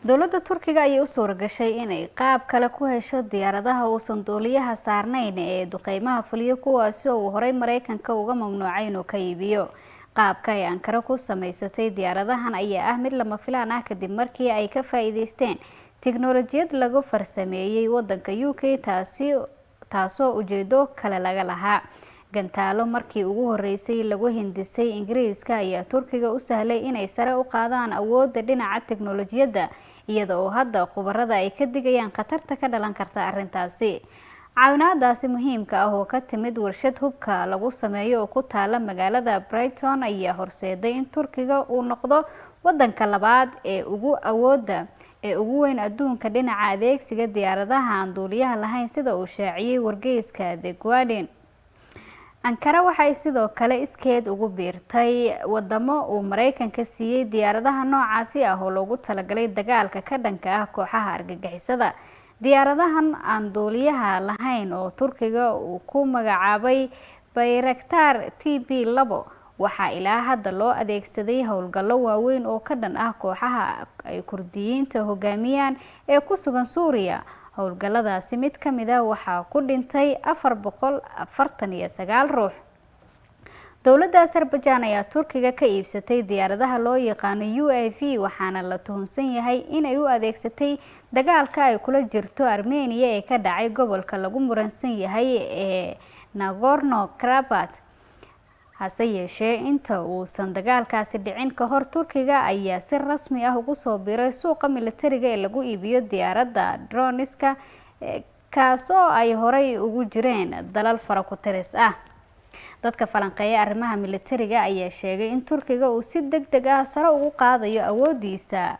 dowladda Turkiga ayaa u suura gashay inay qaab kale ku hesho diyaaradaha uusan duuliyaha saarnayn ee duqeymaha fuliyo kuwaasi oo uu horey Mareykanka uga mamnuucay inuu ka iibiyo. qaabka ay Ankara ku samaysatay diyaaradahan ayaa ah mid lama filaan ah kadib markii ay ka faa'iideysteen tiknoolajiyad lagu farsameeyay wadanka UK taasoo ujeedo kale laga lahaa. gantaalo markii ugu horeysay lagu hindisay Ingiriiska ayaa Turkiga u sahlay inay sare u qaadaan awoodda dhinaca tiknoolajiyadda iyada oo hadda khubarada ay ka digayaan khatarta ka dhalan karta arrintaasi. caawinaadaasi muhiimka ah oo ka timid warshad hubka lagu sameeyo oo ku taala magaalada Brighton ayaa horseeday in Turkiga uu noqdo wadanka labaad ee ugu weyn adduunka dhinaca adeegsiga diyaaradaha aan duuliyaha lahayn sida uu shaaciyay wargeyska The Guardian. Ankara waxay sidoo kale iskeed ugu biirtay wadamo uu Mareykanka siiyay diyaaradaha noocaasi ah oo loogu talagalay dagaalka ka dhanka ah kooxaha argagixisada. diyaaradahan aan duuliyaha lahayn oo Turkiga uu ku magacaabay Bayraktar TB2 waxaa ilaa hadda loo adeegsaday howlgallo waaweyn oo ka dhan ah kooxaha ay Kurdiyiinta hogaamiyaan ee ku sugan Suuriya. howlgalladaasi mid ka mid ah waxaa ku dhintay 449 ruux. dowladda Azerbaijan ayaa Turkiga ka iibsatay diyaaradaha loo yaqaan UAV waxaana la tuhunsan yahay inay u adeegsatay dagaalka ay kula jirto Armenia ee ka dhacay gobolka lagu muransan yahay ee Nagorno-Karabakh. hase yeeshee inta uusan dagaalkaasi dhicin ka hor Turkiga ayaa si rasmi ah ugu soo biiray suuqa militariga ee lagu iibiyo diyaaradda droneska kaasoo ay horey ugu jireen dalal fara ku tiris ah. dadka falanqeeya arrimaha militariga ayaa sheegay in Turkiga uu si degdeg ah sare ugu qaadayo awoodiisa